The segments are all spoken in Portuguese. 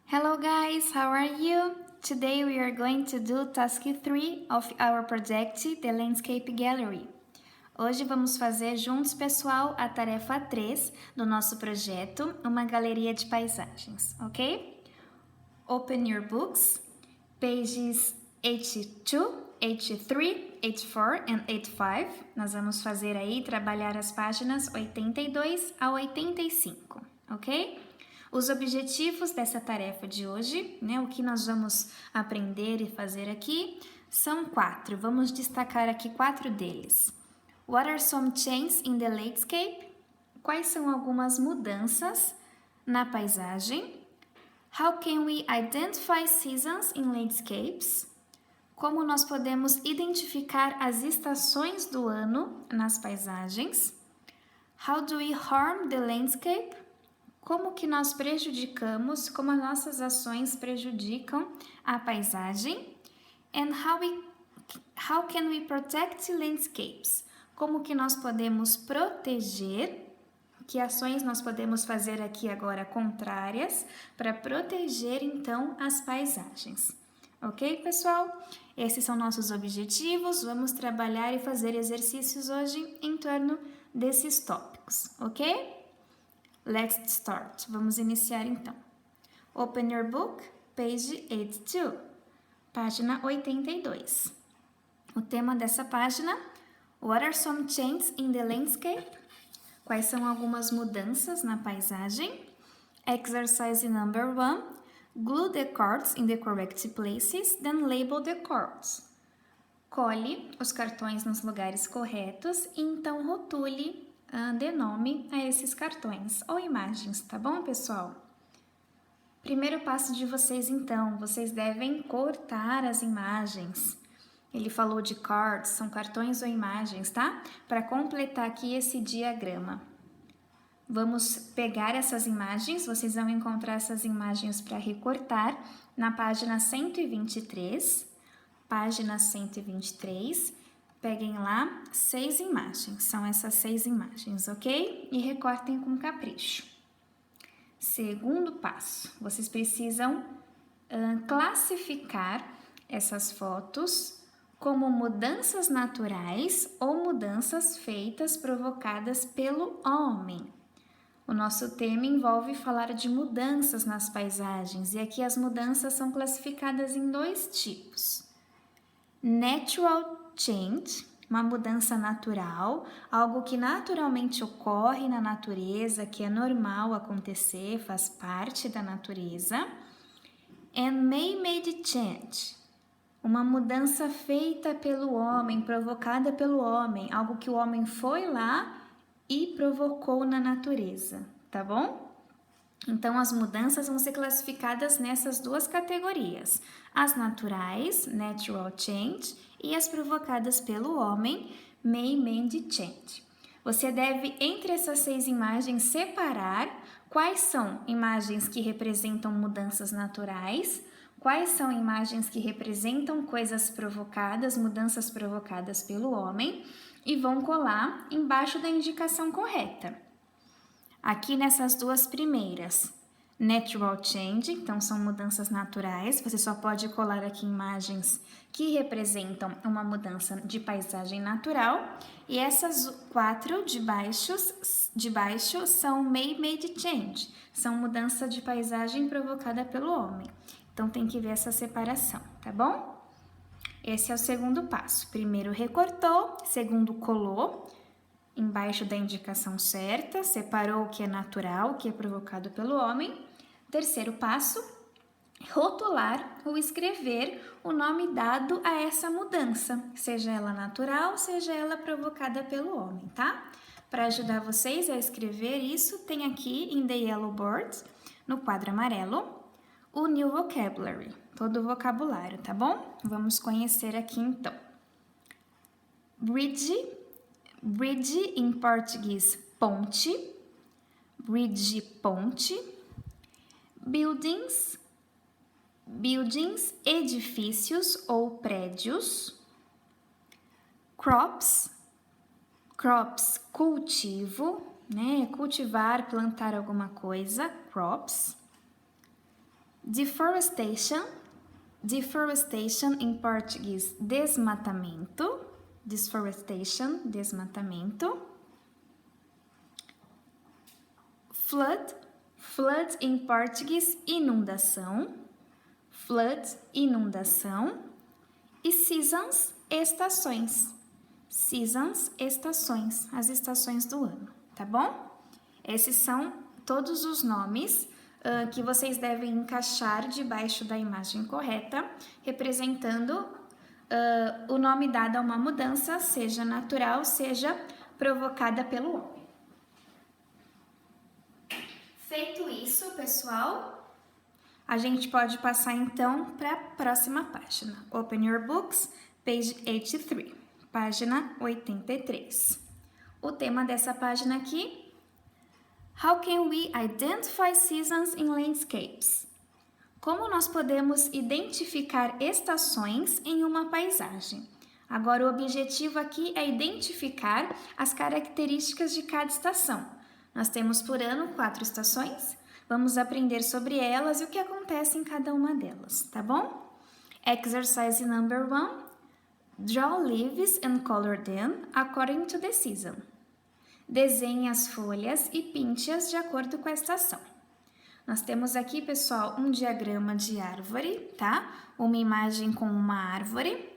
Hello guys, how are you? Today we are going to do task 3 of our project, The Landscape Gallery. Hoje vamos fazer juntos, pessoal, a tarefa 3 do nosso projeto, uma galeria de paisagens, ok? Open your books, pages 82, 83, 84 and 85. Nós vamos fazer aí, trabalhar as páginas 82 a 85, ok? Os objetivos dessa tarefa de hoje, né, o que nós vamos aprender e fazer aqui, são 4. Vamos destacar aqui 4 deles. What are some changes in the landscape? Quais são algumas mudanças na paisagem? How can we identify seasons in landscapes? Como nós podemos identificar as estações do ano nas paisagens? How do we harm the landscape? Como que nós prejudicamos, como as nossas ações prejudicam a paisagem? And how can we protect landscapes? Como que nós podemos proteger? Que ações nós podemos fazer aqui agora contrárias para proteger então as paisagens? Ok, pessoal? Esses são nossos objetivos. Vamos trabalhar e fazer exercícios hoje em torno desses tópicos, ok? Let's start. Vamos iniciar então. Open your book, page 82, página 82. O tema dessa página: What are some changes in the landscape? Quais são algumas mudanças na paisagem? Exercise number 1. Glue the cards in the correct places, then label the cards. Cole os cartões nos lugares corretos e então rotule, dê nome a esses cartões ou imagens, tá bom, pessoal? Primeiro passo de vocês, então, vocês devem cortar as imagens. Ele falou de cards, são cartões ou imagens, tá? Para completar aqui esse diagrama. Vamos pegar essas imagens, vocês vão encontrar essas imagens para recortar na página 123, página 123, peguem lá 6 imagens, são essas 6 imagens, ok? E recortem com capricho. Segundo passo, vocês precisam classificar essas fotos como mudanças naturais ou mudanças feitas, provocadas pelo homem. O nosso tema envolve falar de mudanças nas paisagens e aqui as mudanças são classificadas em 2 tipos. Natural change, uma mudança natural, algo que naturalmente ocorre na natureza, que é normal acontecer, faz parte da natureza. And man-made change, uma mudança feita pelo homem, provocada pelo homem, algo que o homem foi lá e provocou na natureza, tá bom? Então, as mudanças vão ser classificadas nessas 2 categorias. As naturais, natural change, e as provocadas pelo homem, man-made change. Você deve, entre essas 6 imagens, separar quais são imagens que representam mudanças naturais, quais são imagens que representam coisas provocadas, mudanças provocadas pelo homem, e vão colar embaixo da indicação correta. Aqui nessas 2 primeiras, natural change, então são mudanças naturais, você só pode colar aqui imagens que representam uma mudança de paisagem natural, e essas 4 de baixo são man-made change, são mudança de paisagem provocada pelo homem. Então tem que ver essa separação, tá bom? Esse é o segundo passo. Primeiro recortou, segundo colou embaixo da indicação certa, separou o que é natural, o que é provocado pelo homem. Terceiro passo, rotular ou escrever o nome dado a essa mudança, seja ela natural, seja ela provocada pelo homem, tá? Para ajudar vocês a escrever isso, tem aqui in the yellow board, no quadro amarelo, o new vocabulary, todo o vocabulário, tá bom? Vamos conhecer aqui então. Bridge em português, ponte. Bridge, ponte. Buildings, edifícios ou prédios. Crops, cultivo, né? Cultivar, plantar alguma coisa, crops. Deforestation, deforestation em português, desmatamento, deforestation, desmatamento. Flood, flood em português, inundação, flood, inundação. E seasons, estações, seasons, estações, as estações do ano, tá bom? Esses são todos os nomes que vocês devem encaixar debaixo da imagem correta, representando o nome dado a uma mudança, seja natural, seja provocada pelo homem. Feito isso, pessoal, a gente pode passar então para a próxima página. Open your books, page 83, página 83. O tema dessa página aqui: How can we identify seasons in landscapes? Como nós podemos identificar estações em uma paisagem? Agora, o objetivo aqui é identificar as características de cada estação. Nós temos por ano 4 estações, vamos aprender sobre elas e o que acontece em cada uma delas, tá bom? Exercise number 1. Draw leaves and color them according to the season. Desenhe as folhas e pinte-as de acordo com a estação. Nós temos aqui, pessoal, um diagrama de árvore, tá? Uma imagem com uma árvore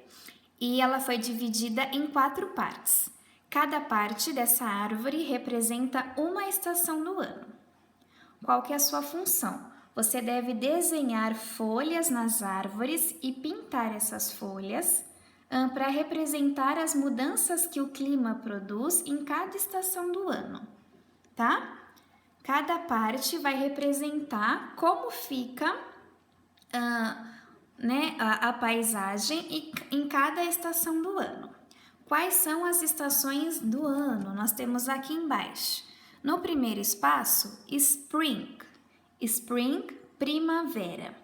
e ela foi dividida em 4 partes. Cada parte dessa árvore representa uma estação do ano. Qual que é a sua função? Você deve desenhar folhas nas árvores e pintar essas folhas para representar as mudanças que o clima produz em cada estação do ano, tá? Cada parte vai representar como fica a paisagem em cada estação do ano. Quais são as estações do ano? Nós temos aqui embaixo. No primeiro espaço, Spring. Spring, primavera.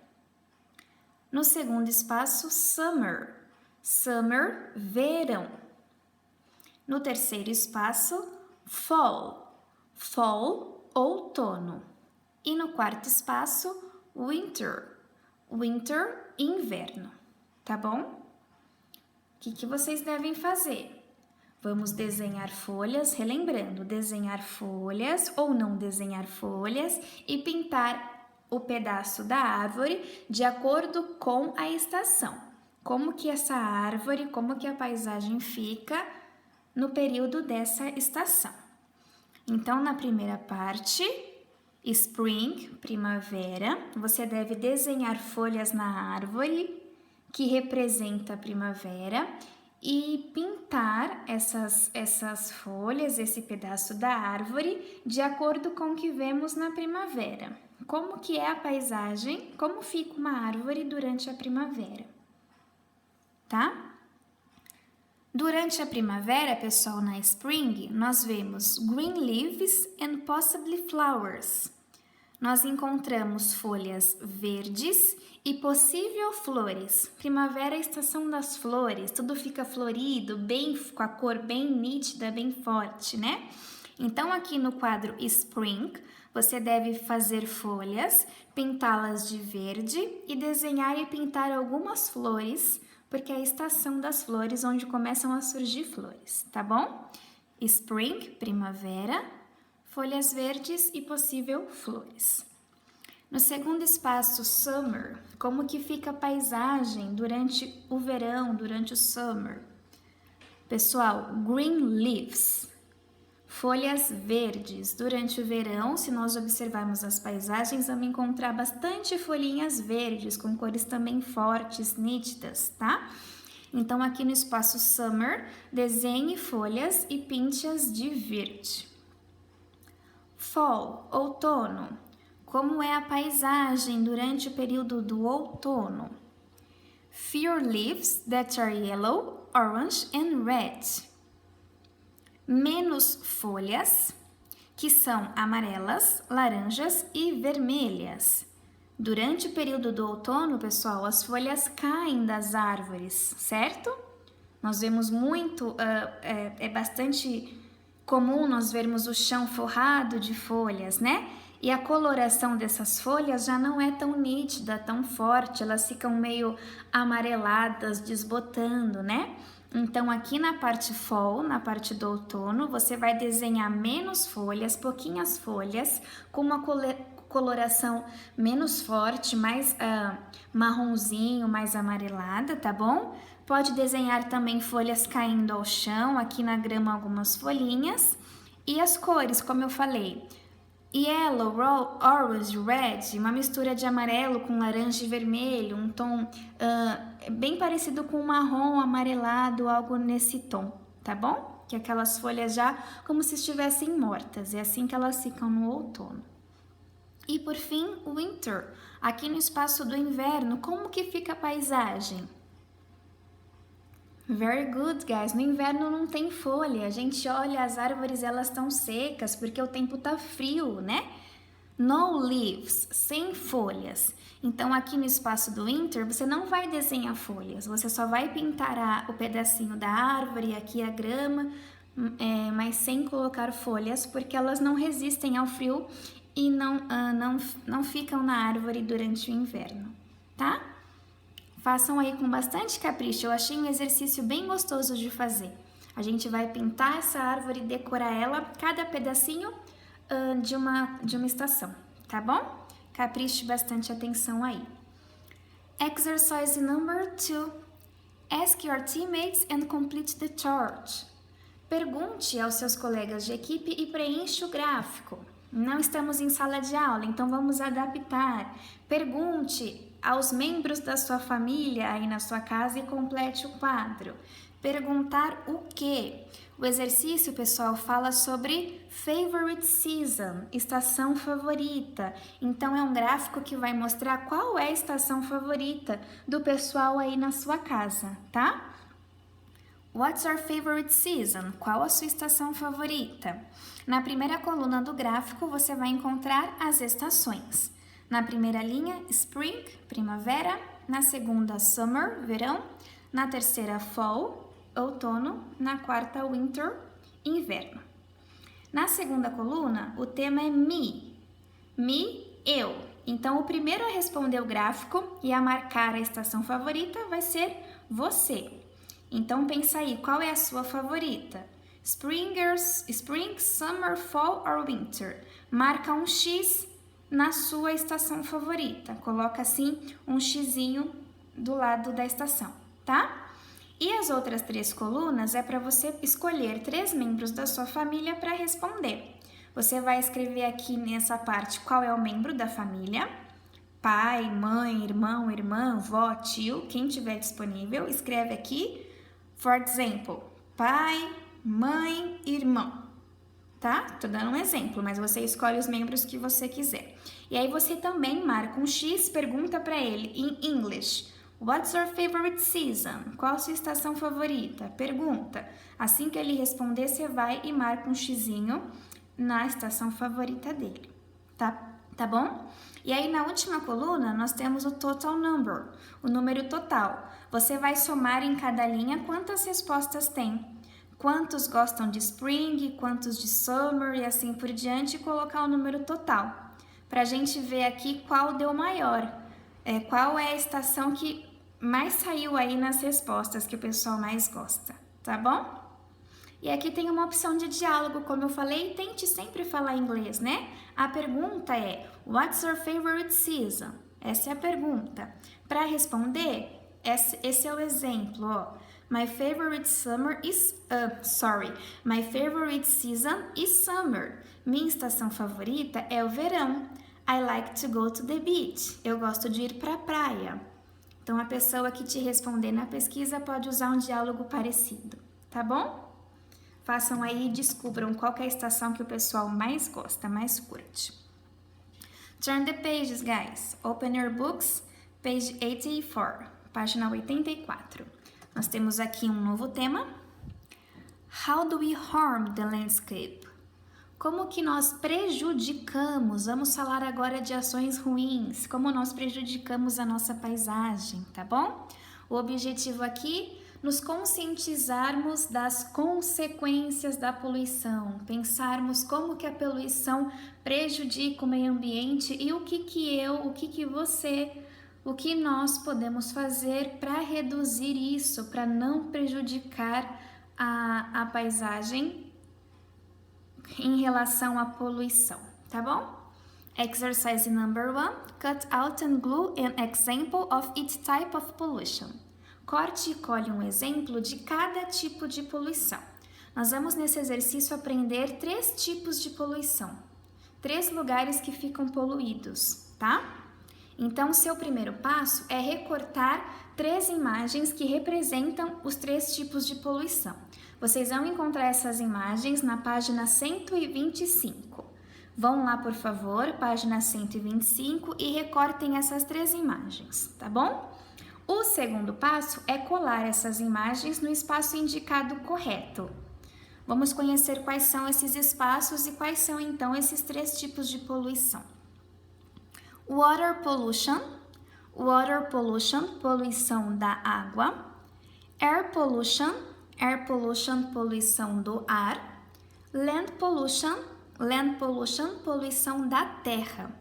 No segundo espaço, Summer. Summer, verão. No terceiro espaço, Fall. Fall, outono. E no quarto espaço, Winter. Winter, inverno. Tá bom? O que vocês devem fazer? Vamos desenhar folhas, relembrando, desenhar folhas ou não desenhar folhas e pintar o pedaço da árvore de acordo com a estação. Como que essa árvore, como que a paisagem fica no período dessa estação. Então, na primeira parte, Spring, primavera, você deve desenhar folhas na árvore que representa a primavera e pintar essas folhas, esse pedaço da árvore, de acordo com o que vemos na primavera. Como que é a paisagem, como fica uma árvore durante a primavera, tá? Durante a primavera, pessoal, na Spring, nós vemos green leaves and possibly flowers. Nós encontramos folhas verdes e possível flores. Primavera é a estação das flores, tudo fica florido, bem com a cor bem nítida, bem forte, né? Então, aqui no quadro Spring, você deve fazer folhas, pintá-las de verde e desenhar e pintar algumas flores, porque é a estação das flores onde começam a surgir flores, tá bom? Spring, primavera, folhas verdes e possível flores. No segundo espaço, Summer, como que fica a paisagem durante o verão, durante o Summer? Pessoal, green leaves, folhas verdes. Durante o verão, se nós observarmos as paisagens, vamos encontrar bastante folhinhas verdes, com cores também fortes, nítidas, tá? Então, aqui no espaço Summer, desenhe folhas e pinte-as de verde. Fall, outono. Como é a paisagem durante o período do outono? Fewer leaves that are yellow, orange and red. Menos folhas, que são amarelas, laranjas e vermelhas. Durante o período do outono, pessoal, as folhas caem das árvores, certo? Nós vemos muito, é bastante comum nós vermos o chão forrado de folhas, né? E a coloração dessas folhas já não é tão nítida, tão forte, elas ficam meio amareladas, desbotando, né? Então aqui na parte fall, na parte do outono, você vai desenhar menos folhas, pouquinhas folhas, com uma coloração menos forte, mais marronzinho, mais amarelada, tá bom? Pode desenhar também folhas caindo ao chão, aqui na grama algumas folhinhas. E as cores, como eu falei, yellow, orange, red, uma mistura de amarelo com laranja e vermelho, um tom bem parecido com marrom, amarelado, algo nesse tom, tá bom? Que aquelas folhas já como se estivessem mortas, é assim que elas ficam no outono. E por fim, winter, aqui no espaço do inverno, como que fica a paisagem? Very good, guys. No inverno não tem folha. A gente olha as árvores, elas estão secas porque o tempo tá frio, né? No leaves, sem folhas. Então aqui no espaço do winter, você não vai desenhar folhas. Você só vai pintar o pedacinho da árvore, aqui a grama, mas sem colocar folhas, porque elas não resistem ao frio e não ficam na árvore durante o inverno, tá? Façam aí com bastante capricho, eu achei um exercício bem gostoso de fazer. A gente vai pintar essa árvore e decorar ela, cada pedacinho de uma estação, tá bom? Capriche bastante atenção aí. Exercise number 2. Ask your teammates and complete the chart. Pergunte aos seus colegas de equipe e preencha o gráfico. Não estamos em sala de aula, então vamos adaptar. Pergunte aos membros da sua família aí na sua casa e complete o quadro. Perguntar o quê? O exercício, pessoal, fala sobre favorite season, estação favorita. Então, é um gráfico que vai mostrar qual é a estação favorita do pessoal aí na sua casa, tá? What's your favorite season? Qual a sua estação favorita? Na primeira coluna do gráfico, você vai encontrar as estações. Na primeira linha, Spring, primavera. Na segunda, Summer, verão. Na terceira, Fall, outono. Na quarta, Winter, inverno. Na segunda coluna, o tema é Me. Me, eu. Então, o primeiro a responder o gráfico e a marcar a estação favorita vai ser você. Então, pensa aí, qual é a sua favorita? Spring, Summer, Fall or Winter? Marca um X na sua estação favorita. Coloca assim um xizinho do lado da estação, tá? E as outras 3 colunas é para você escolher 3 membros da sua família para responder. Você vai escrever aqui nessa parte qual é o membro da família. Pai, mãe, irmão, irmã, vó, tio, quem tiver disponível, escreve aqui. For example, pai, mãe, irmão. Tá? Tô dando um exemplo, mas você escolhe os membros que você quiser. E aí você também marca um X, pergunta para ele em English. What's your favorite season? Qual a sua estação favorita? Pergunta. Assim que ele responder, você vai e marca um xizinho na estação favorita dele. Tá bom? E aí na última coluna nós temos o total number, o número total. Você vai somar em cada linha quantas respostas tem. Quantos gostam de Spring, quantos de Summer e assim por diante, e colocar o número total. Para a gente ver aqui qual deu maior, qual é a estação que mais saiu aí nas respostas que o pessoal mais gosta, tá bom? E aqui tem uma opção de diálogo, como eu falei, tente sempre falar inglês, né? A pergunta é, what's your favorite season? Essa é a pergunta. Para responder, esse é o exemplo, ó. My favorite season is summer. Minha estação favorita é o verão. I like to go to the beach. Eu gosto de ir para a praia. Então, a pessoa que te responder na pesquisa pode usar um diálogo parecido, tá bom? Façam aí e descubram qual que é a estação que o pessoal mais gosta, mais curte. Turn the pages, guys. Open your books, page 84, página 84. Nós temos aqui um novo tema. How do we harm the landscape? Como que nós prejudicamos? Vamos falar agora de ações ruins. Como nós prejudicamos a nossa paisagem, tá bom? O objetivo aqui, nos conscientizarmos das consequências da poluição, pensarmos como que a poluição prejudica o meio ambiente e o que você, o que nós podemos fazer para reduzir isso, para não prejudicar a paisagem em relação à poluição, tá bom? Exercise number 1. Cut out and glue an example of each type of pollution. Corte e colhe um exemplo de cada tipo de poluição. Nós vamos nesse exercício aprender 3 tipos de poluição. 3 lugares que ficam poluídos, tá? Então, seu primeiro passo é recortar 3 imagens que representam os 3 tipos de poluição. Vocês vão encontrar essas imagens na página 125. Vão lá, por favor, página 125 e recortem essas 3 imagens, tá bom? O segundo passo é colar essas imagens no espaço indicado correto. Vamos conhecer quais são esses espaços e quais são, então, esses 3 tipos de poluição. Water pollution, poluição da água. Air pollution, poluição do ar. Land pollution, poluição da terra,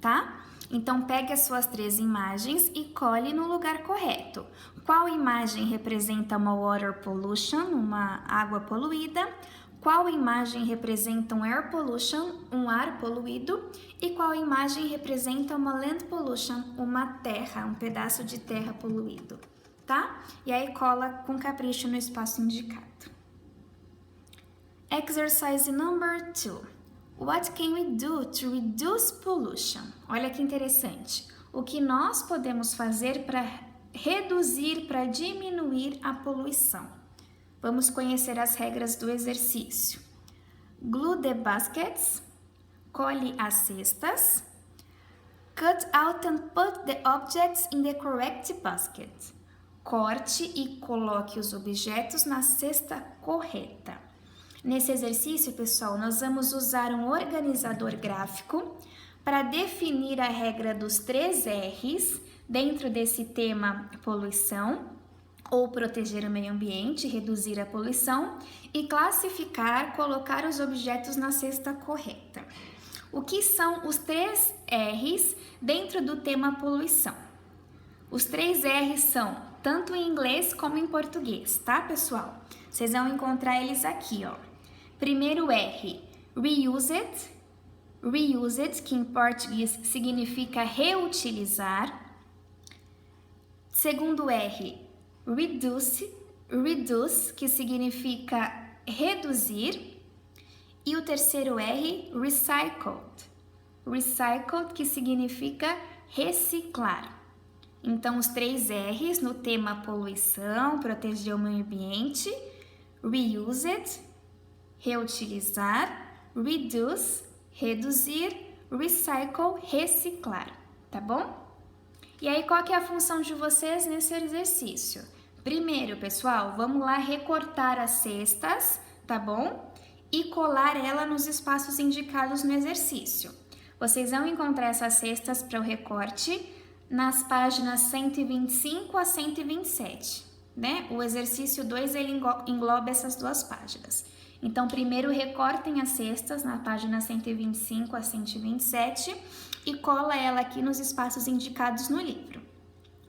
tá? Então, pegue as suas 3 imagens e colhe no lugar correto. Qual imagem representa uma water pollution, uma água poluída? Qual imagem representa um air pollution, um ar poluído? E qual imagem representa uma land pollution, uma terra, um pedaço de terra poluído, tá? E aí cola com capricho no espaço indicado. Exercise number 2. What can we do to reduce pollution? Olha que interessante. O que nós podemos fazer para reduzir, para diminuir a poluição? Vamos conhecer as regras do exercício. Glue the baskets. Colhe as cestas. Cut out and put the objects in the correct basket. Corte e coloque os objetos na cesta correta. Nesse exercício, pessoal, nós vamos usar um organizador gráfico para definir a regra dos 3 R's dentro desse tema poluição, ou proteger o meio ambiente, reduzir a poluição, e classificar, colocar os objetos na cesta correta. O que são os 3 R's dentro do tema poluição? Os 3 R's são tanto em inglês como em português, tá, pessoal? Vocês vão encontrar eles aqui, ó. Primeiro R, reused, que em português significa reutilizar. Segundo R, reduce, que significa reduzir. E o terceiro R, recycled, que significa reciclar. Então, os 3 R's no tema poluição, proteger o meio ambiente, reused, reutilizar, reduce, reduzir, recycle, reciclar, tá bom? E aí, qual que é a função de vocês nesse exercício? Primeiro, pessoal, vamos lá recortar as cestas, tá bom? E colar ela nos espaços indicados no exercício. Vocês vão encontrar essas cestas para o recorte nas páginas 125 a 127, né? O exercício 2, ele engloba essas 2 páginas. Então, primeiro recortem as cestas na página 125 a 127 e cola ela aqui nos espaços indicados no livro.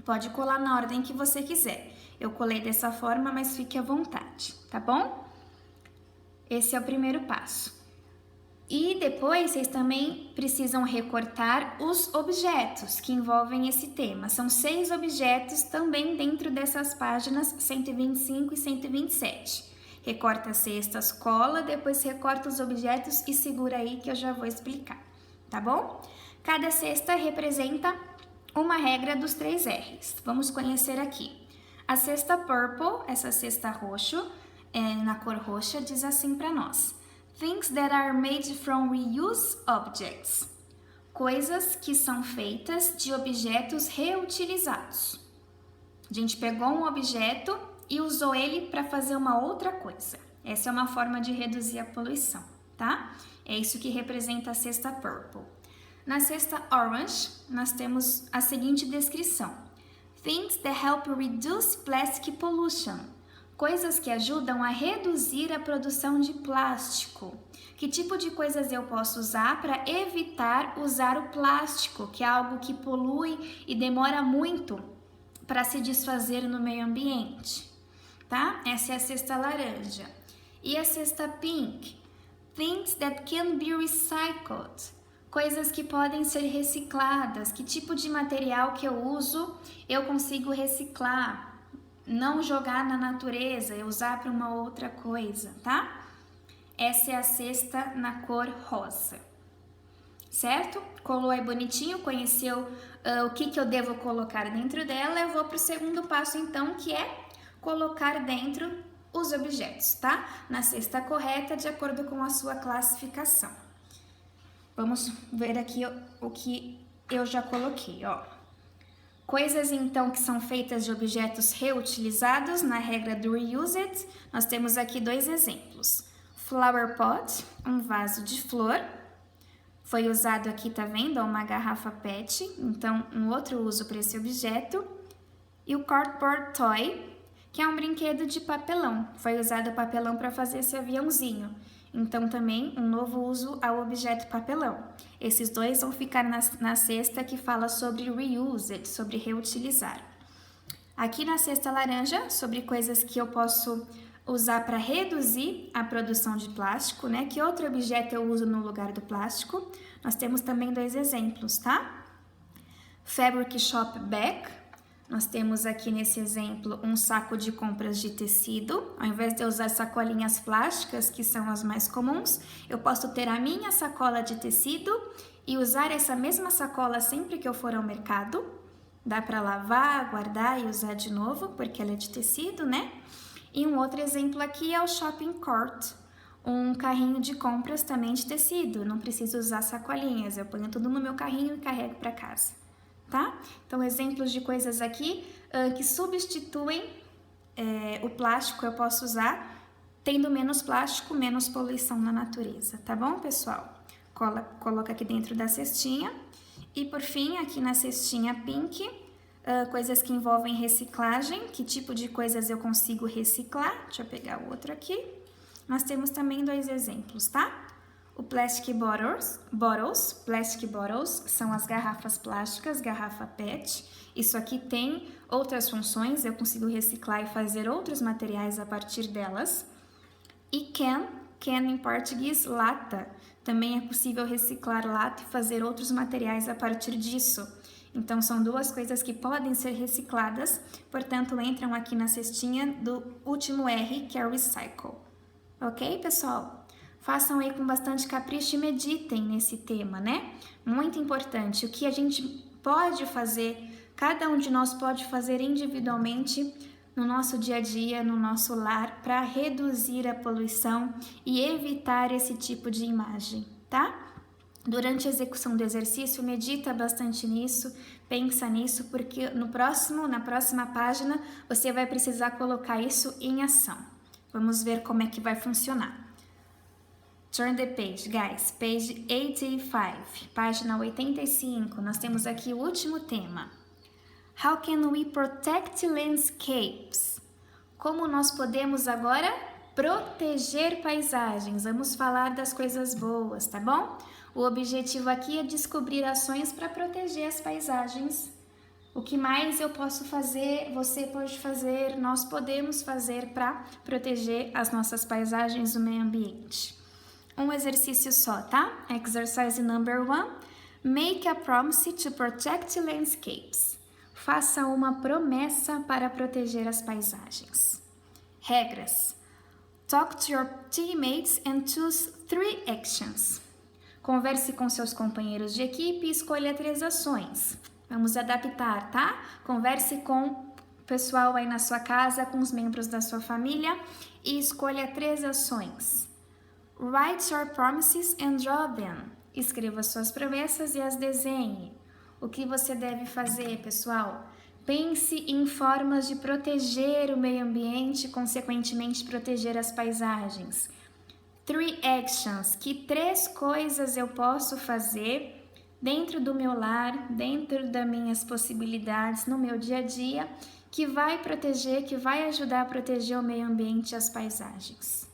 Pode colar na ordem que você quiser. Eu colei dessa forma, mas fique à vontade, tá bom? Esse é o primeiro passo. E depois, vocês também precisam recortar os objetos que envolvem esse tema. São 6 objetos também dentro dessas páginas 125 e 127. Recorta as cestas, cola, depois recorta os objetos e segura aí que eu já vou explicar, tá bom? Cada cesta representa uma regra dos 3 R's. Vamos conhecer aqui. A cesta purple, essa cesta roxo, na cor roxa, diz assim para nós. Things that are made from reused objects. Coisas que são feitas de objetos reutilizados. A gente pegou um objeto e usou ele para fazer uma outra coisa. Essa é uma forma de reduzir a poluição, tá? É isso que representa a cesta purple. Na cesta orange, nós temos a seguinte descrição. Things that help reduce plastic pollution. Coisas que ajudam a reduzir a produção de plástico. Que tipo de coisas eu posso usar para evitar usar o plástico, que é algo que polui e demora muito para se desfazer no meio ambiente, tá? Essa é a cesta laranja. E a cesta pink? Things that can be recycled. Coisas que podem ser recicladas. Que tipo de material que eu uso eu consigo reciclar? Não jogar na natureza, eu usar para uma outra coisa, tá? Essa é a cesta na cor rosa, certo? Colou aí bonitinho, conheceu o que eu devo colocar dentro dela. Eu vou para o segundo passo então, que é colocar dentro os objetos, tá? Na cesta correta, de acordo com a sua classificação. Vamos ver aqui o que eu já coloquei, ó. Coisas então que são feitas de objetos reutilizados na regra do reused, nós temos aqui 2 exemplos. Flower pot, um vaso de flor, foi usado aqui, tá vendo? Uma garrafa PET, então um outro uso para esse objeto. E o cardboard toy, que é um brinquedo de papelão, foi usado papelão para fazer esse aviãozinho. Então também um novo uso ao objeto papelão. Esses 2 vão ficar na cesta que fala sobre reused, sobre reutilizar. Aqui na cesta laranja, sobre coisas que eu posso usar para reduzir a produção de plástico, né? Que outro objeto eu uso no lugar do plástico? Nós temos também 2 exemplos, tá? Fabric shop bag. Nós temos aqui nesse exemplo um saco de compras de tecido. Ao invés de eu usar sacolinhas plásticas, que são as mais comuns, eu posso ter a minha sacola de tecido e usar essa mesma sacola sempre que eu for ao mercado. Dá para lavar, guardar e usar de novo, porque ela é de tecido, né? E um outro exemplo aqui é o shopping cart, um carrinho de compras também de tecido. Não preciso usar sacolinhas, eu ponho tudo no meu carrinho e carrego para casa, tá? Então, exemplos de coisas aqui que substituem o plástico eu posso usar, tendo menos plástico, menos poluição na natureza, tá bom, pessoal? Coloca aqui dentro da cestinha. E por fim, aqui na cestinha pink, coisas que envolvem reciclagem, que tipo de coisas eu consigo reciclar. Deixa eu pegar o outro aqui. Nós temos também 2 exemplos, tá? O plastic bottles, plastic bottles são as garrafas plásticas, garrafa PET. Isso aqui tem outras funções, eu consigo reciclar e fazer outros materiais a partir delas. E can em português, lata. Também é possível reciclar lata e fazer outros materiais a partir disso. Então, são 2 coisas que podem ser recicladas, portanto, entram aqui na cestinha do último R, que é recycle. Ok, pessoal? Façam aí com bastante capricho e meditem nesse tema, né? Muito importante. O que a gente pode fazer, cada um de nós pode fazer individualmente no nosso dia a dia, no nosso lar, para reduzir a poluição e evitar esse tipo de imagem, tá? Durante a execução do exercício, medita bastante nisso, pensa nisso, porque na próxima página, você vai precisar colocar isso em ação. Vamos ver como é que vai funcionar. Turn the page, guys. Page 85, página 85. Nós temos aqui o último tema. How can we protect landscapes? Como nós podemos agora proteger paisagens? Vamos falar das coisas boas, tá bom? O objetivo aqui é descobrir ações para proteger as paisagens. O que mais eu posso fazer, você pode fazer, nós podemos fazer para proteger as nossas paisagens e o meio ambiente. Um exercício só, tá? Exercise number 1. Make a promise to protect landscapes. Faça uma promessa para proteger as paisagens. Regras. Talk to your teammates and choose 3 actions. Converse com seus companheiros de equipe e escolha 3 ações. Vamos adaptar, tá? Converse com o pessoal aí na sua casa, com os membros da sua família e escolha 3 ações. Write your promises and draw them. Escreva suas promessas e as desenhe. O que você deve fazer, pessoal? Pense em formas de proteger o meio ambiente e, consequentemente, proteger as paisagens. 3 actions. Que 3 coisas eu posso fazer dentro do meu lar, dentro das minhas possibilidades, no meu dia a dia, que vai proteger, que vai ajudar a proteger o meio ambiente e as paisagens,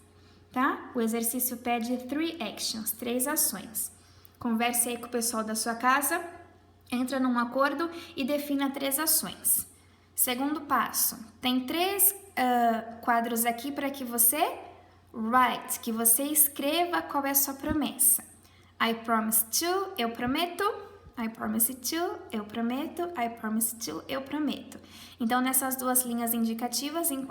tá? O exercício pede 3 actions, 3 ações. Converse aí com o pessoal da sua casa, entra num acordo e defina 3 ações. Segundo passo, tem 3 quadros aqui para que você write, que você escreva qual é a sua promessa. I promise to, eu prometo. I promise to, eu prometo. I promise to, eu prometo. Então, nessas 2 linhas indicativas, em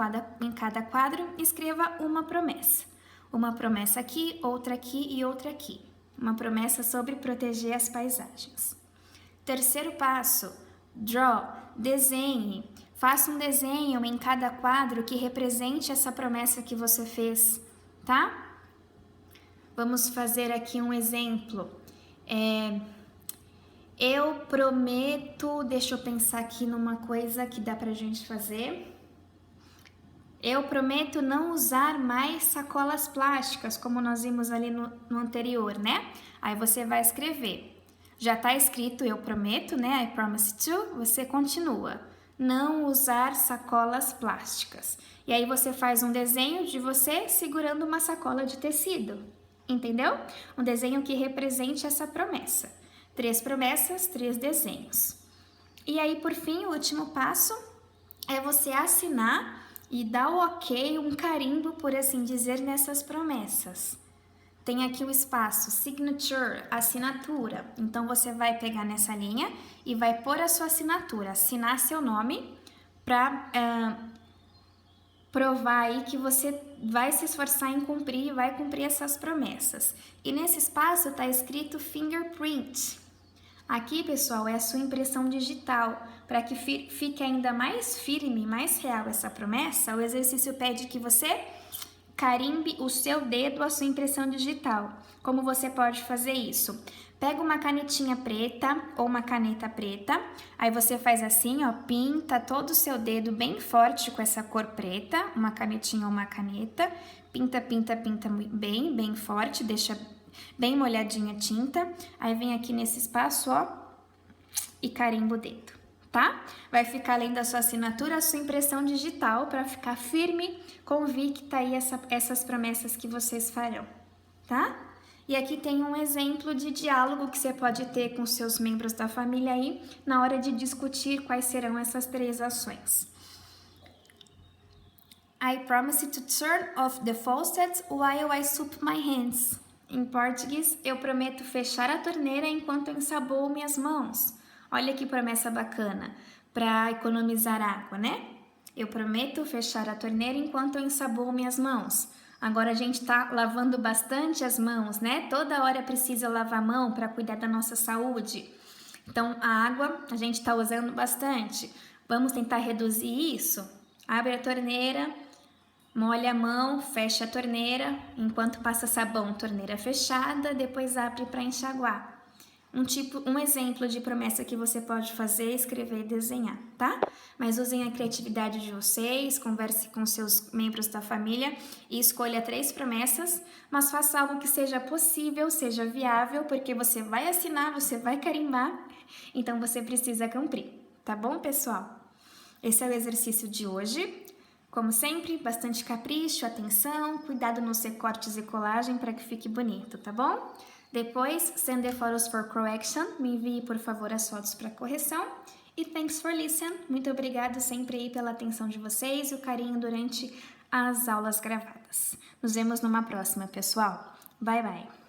cada quadro, escreva uma promessa. Uma promessa aqui, outra aqui e outra aqui. Uma promessa sobre proteger as paisagens. Terceiro passo, draw, desenhe. Faça um desenho em cada quadro que represente essa promessa que você fez, tá? Vamos fazer aqui um exemplo. Eu prometo, deixa eu pensar aqui numa coisa que dá pra gente fazer. Eu prometo não usar mais sacolas plásticas, como nós vimos ali no anterior, né? Aí você vai escrever. Já tá escrito eu prometo, né? I promise to. Você continua. Não usar sacolas plásticas. E aí você faz um desenho de você segurando uma sacola de tecido. Entendeu? Um desenho que represente essa promessa. 3 promessas, 3 desenhos. E aí, por fim, o último passo é você assinar e dar o ok, um carimbo, por assim dizer, nessas promessas. Tem aqui o espaço signature, assinatura. Então, você vai pegar nessa linha e vai pôr a sua assinatura, assinar seu nome para provar aí que você vai se esforçar em cumprir e vai cumprir essas promessas. E nesse espaço está escrito fingerprint. Aqui, pessoal, é a sua impressão digital. Para que fique ainda mais firme, mais real essa promessa, o exercício pede que você carimbe o seu dedo, a sua impressão digital. Como você pode fazer isso? Pega uma canetinha preta ou uma caneta preta, aí você faz assim, ó, pinta todo o seu dedo bem forte com essa cor preta, uma canetinha ou uma caneta, pinta bem forte, deixa bem molhadinha a tinta, aí vem aqui nesse espaço, ó, e carimba o dedo, tá? Vai ficar além da sua assinatura a sua impressão digital para ficar firme, convicta aí essas promessas que vocês farão, tá? E aqui tem um exemplo de diálogo que você pode ter com seus membros da família aí na hora de discutir quais serão essas 3 ações. I promise to turn off the faucet while I soap my hands. Em português, eu prometo fechar a torneira enquanto eu ensaboo minhas mãos. Olha que promessa bacana, para economizar água, né? Eu prometo fechar a torneira enquanto eu ensaboo minhas mãos. Agora a gente tá lavando bastante as mãos, né? Toda hora precisa lavar a mão para cuidar da nossa saúde. Então, a água a gente tá usando bastante. Vamos tentar reduzir isso? Abre a torneira, molha a mão, fecha a torneira, enquanto passa sabão, torneira fechada, depois abre para enxaguar. Um exemplo de promessa que você pode fazer, escrever e desenhar, tá? Mas usem a criatividade de vocês, converse com seus membros da família e escolha 3 promessas, mas faça algo que seja possível, seja viável, porque você vai assinar, você vai carimbar, então você precisa cumprir, tá bom, pessoal? Esse é o exercício de hoje. Como sempre, bastante capricho, atenção, cuidado nos recortes e colagem para que fique bonito, tá bom? Depois, send the photos for correction. Me envie, por favor, as fotos para correção. E thanks for listening. Muito obrigada sempre aí pela atenção de vocês e o carinho durante as aulas gravadas. Nos vemos numa próxima, pessoal. Bye, bye.